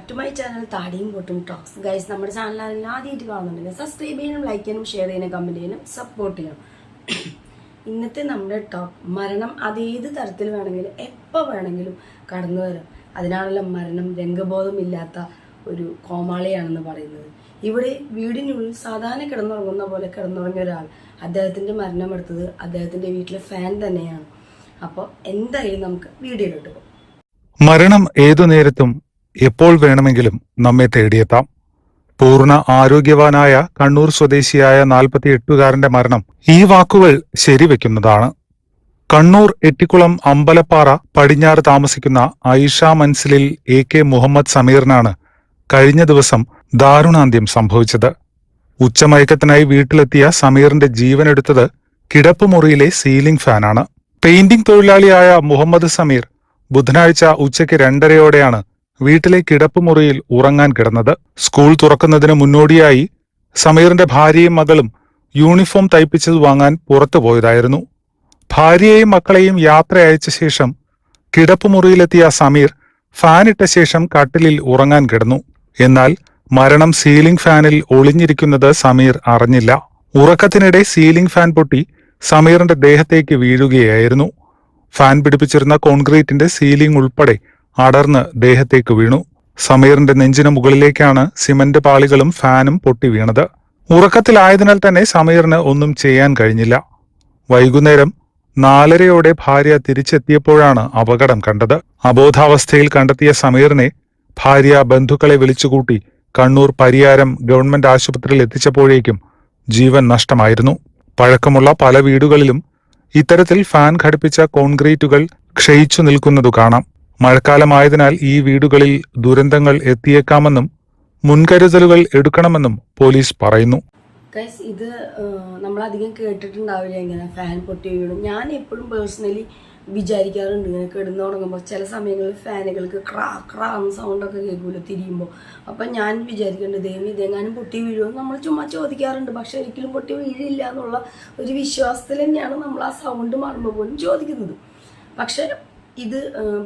Back to my channel താടിയും പൊട്ടും talks. Guys, നമ്മുടെ ചാനൽ ആദ്യമായിട്ട് കാണുന്നുണ്ടെങ്കിൽ സബ്സ്ക്രൈബ് ചെയ്യാനും ലൈക്ക് ചെയ്യാനും ഷെയർ ചെയ്യാനും കമൻറ്റ് ചെയ്യാനും സപ്പോർട്ട് ചെയ്യണം. ഇന്നത്തെ നമ്മുടെ ടോപ്പ് മരണം അതേത് തരത്തിൽ വേണമെങ്കിലും എപ്പോൾ വേണമെങ്കിലും കടന്നു വരാം. അതിനാണല്ലോ മരണം രംഗബോധമില്ലാത്ത ഒരു കോമാളിയാണെന്ന് പറയുന്നത്. ഇവിടെ വീടിനുള്ളിൽ സാധാരണ കിടന്നുറങ്ങുന്ന പോലെ കിടന്നുറങ്ങിയ ഒരാൾ, അദ്ദേഹത്തിൻ്റെ മരണമെടുത്തത് അദ്ദേഹത്തിൻ്റെ വീട്ടിലെ ഫാൻ തന്നെയാണ്. അപ്പോൾ എന്തായാലും നമുക്ക് വീഡിയോയിലോട്ട് പോകാം. മരണം ഏതു നേരത്തും എപ്പോൾ വേണമെങ്കിലും നമ്മെ തേടിയെത്താം. പൂർണ്ണ ആരോഗ്യവാനായ കണ്ണൂർ സ്വദേശിയായ 48-കാരന്റെ മരണം ഈ വാക്കുകൾ ശരിവെക്കുന്നതാണ്. കണ്ണൂർ എട്ടിക്കുളം അമ്പലപ്പാറ പടിഞ്ഞാറ് താമസിക്കുന്ന ഐഷ മൻസിലിൽ AK മുഹമ്മദ് സമീറിനാണ് കഴിഞ്ഞ ദിവസം ദാരുണാന്ത്യം സംഭവിച്ചത്. ഉച്ചമയക്കത്തിനായി വീട്ടിലെത്തിയ സമീറിന്റെ ജീവനെടുത്തത് കിടപ്പുമുറിയിലെ സീലിംഗ് ഫാനാണ്. പെയിന്റിംഗ് തൊഴിലാളിയായ മുഹമ്മദ് സമീർ ബുധനാഴ്ച ഉച്ചയ്ക്ക് 2:30-ഓടെയാണ് വീട്ടിലെ കിടപ്പുമുറിയിൽ ഉറങ്ങാൻ കിടന്നത്. സ്കൂൾ തുറക്കുന്നതിന് മുന്നോടിയായി സമീറിന്റെ ഭാര്യയും മകളും യൂണിഫോം തയ്പ്പിച്ചത് വാങ്ങാൻ പുറത്തുപോയതായിരുന്നു. ഭാര്യയെയും മക്കളെയും യാത്ര അയച്ച ശേഷം കിടപ്പുമുറിയിലെത്തിയ സമീർ ഫാനിട്ട ശേഷം കട്ടിലിൽ ഉറങ്ങാൻ കിടന്നു. എന്നാൽ മരണം സീലിംഗ് ഫാനിൽ ഒളിഞ്ഞിരിക്കുന്നത് സമീർ അറിഞ്ഞില്ല. ഉറക്കത്തിനിടെ സീലിംഗ് ഫാൻ പൊട്ടി സമീറിന്റെ ദേഹത്തേക്ക് വീഴുകയായിരുന്നു. ഫാൻ പിടിപ്പിച്ചിരുന്ന കോൺക്രീറ്റിന്റെ സീലിംഗ് ഉൾപ്പെടെ അടർന്ന് ദേഹത്തേക്ക് വീണു. സമീറിന്റെ നെഞ്ചിന് മുകളിലേക്കാണ് സിമന്റ് പാളികളും ഫാനും പൊട്ടി വീണത്. ഉറക്കത്തിലായതിനാൽ തന്നെ സമീറിന് ഒന്നും ചെയ്യാൻ കഴിഞ്ഞില്ല. വൈകുന്നേരം 4:30-ഓടെ ഭാര്യ തിരിച്ചെത്തിയപ്പോഴാണ് അപകടം കണ്ടത്. അബോധാവസ്ഥയിൽ കണ്ടെത്തിയ സമീറിനെ ഭാര്യ ബന്ധുക്കളെ വിളിച്ചുകൂട്ടി കണ്ണൂർ പരിയാരം ഗവൺമെന്റ് ആശുപത്രിയിൽ എത്തിച്ചപ്പോഴേക്കും ജീവൻ നഷ്ടമായിരുന്നു. പഴക്കമുള്ള പല വീടുകളിലും ഇത്തരത്തിൽ ഫാൻ ഘടിപ്പിച്ച കോൺക്രീറ്റുകൾ ക്ഷയിച്ചു നിൽക്കുന്നതു കാണാം. മഴക്കാലമായതിനാൽ ഈ വീടുകളിൽ ദുരന്തങ്ങൾ എത്തിയേക്കാമെന്നും മുൻകരുതലുകൾ എടുക്കണമെന്നും പോലീസ് പറയുന്നു. ഇത് നമ്മളധികം കേട്ടിട്ടുണ്ടാവില്ല, ഇങ്ങനെ ഫാൻ പൊട്ടി വീഴും. ഞാൻ എപ്പോഴും പേഴ്സണലി വിചാരിക്കാറുണ്ട്, ഇങ്ങനെ കിടന്നു തുടങ്ങുമ്പോൾ ചില സമയങ്ങളിൽ ഫാനുകൾക്ക് ക്രാ സൗണ്ടൊക്കെ കേൾക്കുമല്ലോ തിരിയുമ്പോൾ. അപ്പം ഞാൻ വിചാരിക്കേണ്ടത് ഇതെങ്ങാനും പൊട്ടി വീഴുമെന്ന് നമ്മൾ ചുമ്മാ ചോദിക്കാറുണ്ട്. പക്ഷെ ഒരിക്കലും പൊട്ടി വീഴില്ല എന്നുള്ള ഒരു വിശ്വാസത്തിൽ തന്നെയാണ് നമ്മൾ ആ സൗണ്ട് മാറുമ്പോൾ പോലും ചോദിക്കുന്നത്. പക്ഷെ ഇത്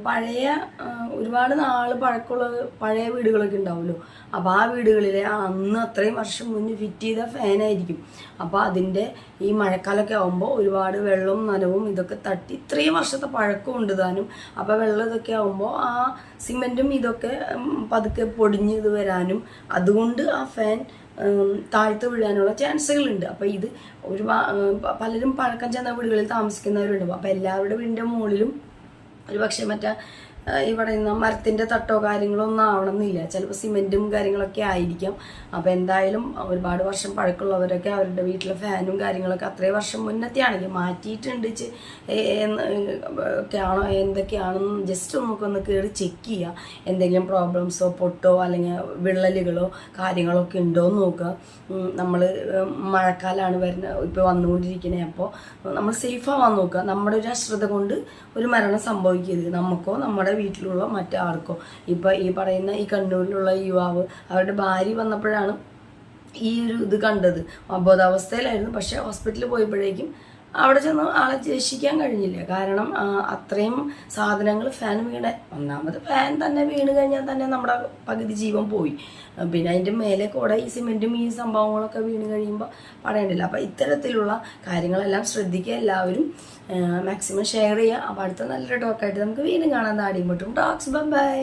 പഴയ ഒരുപാട് നാൾ പഴക്കമുള്ള പഴയ വീടുകളൊക്കെ ഉണ്ടാവുമല്ലോ. അപ്പോൾ ആ വീടുകളിലെ അന്ന് അത്രയും വർഷം മുന്നേ ഫിറ്റ് ചെയ്ത ഫാനായിരിക്കും. അപ്പോൾ അതിൻ്റെ ഈ മഴക്കാലമൊക്കെ ആകുമ്പോൾ ഒരുപാട് വെള്ളവും നനവും ഇതൊക്കെ തട്ടി ഇത്രയും വർഷത്തെ പഴക്കം ഉണ്ട് താനും. അപ്പോൾ വെള്ളം ഇതൊക്കെ ആകുമ്പോൾ ആ സിമെൻറ്റും ഇതൊക്കെ പതുക്കെ പൊടിഞ്ഞ് ഇത് വരാനും അതുകൊണ്ട് ആ ഫാൻ താഴ്ത്ത് വീഴാനുള്ള ചാൻസുകളുണ്ട്. അപ്പോൾ ഇത് പലരും പഴക്കം ചെന്ന വീടുകളിൽ താമസിക്കുന്നവരുണ്ട്. അപ്പോൾ എല്ലാവരുടെ വീടിൻ്റെ മുകളിലും ഒരു പക്ഷേ മറ്റേ ഈ പറയുന്ന മരത്തിൻ്റെ തട്ടോ കാര്യങ്ങളോ ഒന്നും ആവണമെന്നില്ല. ചിലപ്പോൾ സിമെൻറ്റും കാര്യങ്ങളൊക്കെ ആയിരിക്കാം. അപ്പോൾ എന്തായാലും ഒരുപാട് വർഷം പഴക്കമുള്ളവരൊക്കെ അവരുടെ വീട്ടിലെ ഫാനും കാര്യങ്ങളൊക്കെ അത്രയും വർഷം മുന്നത്തെ ആണെങ്കിൽ മാറ്റിയിട്ടുണ്ട് ഒക്കെ ആണോ എന്തൊക്കെയാണെന്ന് ജസ്റ്റ് നമുക്കൊന്ന് കയറി ചെക്ക് ചെയ്യുക. എന്തെങ്കിലും പ്രോബ്ലംസോ പൊട്ടോ അല്ലെങ്കിൽ വിള്ളലുകളോ കാര്യങ്ങളൊക്കെ ഉണ്ടോ എന്ന് നോക്കുക. നമ്മൾ മഴക്കാലമാണ് ഇപ്പോൾ വന്നുകൊണ്ടിരിക്കുന്നത്. അപ്പോൾ നമ്മൾ സേഫാവാൻ നോക്കുക. നമ്മുടെ ഒരു അശ്രദ്ധ കൊണ്ട് ഒരു മരണം സംഭവിക്കരുത്, നമുക്കോ നമ്മുടെ വീട്ടിലുള്ള മറ്റാർക്കോ. ഇപ്പോൾ ഈ പറയുന്ന ഈ കണ്ണൂരിലുള്ള യുവാവ് അവരുടെ ഭാര്യ വന്നപ്പോഴാണ് ഈ ഒരു ഇത് കണ്ടത്. അബോധാവസ്ഥയിലായിരുന്നു. പക്ഷേ ഹോസ്പിറ്റലിൽ പോയപ്പോഴേക്കും അവിടെ ചെന്ന് ആളെ രക്ഷിക്കാൻ കഴിഞ്ഞില്ല. കാരണം അത്രയും സാധനങ്ങൾ ഫാൻ ഒന്നാമത് ഫാൻ തന്നെ വീണ് കഴിഞ്ഞാൽ തന്നെ നമ്മുടെ പകുതി ജീവൻ പോയി. പിന്നെ അതിൻ്റെ മേലെ കൂടെ ഈ സിമെൻറ്റും ഈ സംഭവങ്ങളൊക്കെ വീണ് കഴിയുമ്പോൾ പറയണ്ടില്ല. അപ്പോൾ ഇത്തരത്തിലുള്ള കാര്യങ്ങളെല്ലാം ശ്രദ്ധിക്കുക എല്ലാവരും. മാക്സിമം ഷെയർ ചെയ്യുക. അപ്പോൾ അടുത്ത നല്ലൊരു ടോക്കായിട്ട് നമുക്ക് വീണ്ടും കാണാൻ താടിയും പൊട്ടും ടോക്സ്. ബൈ.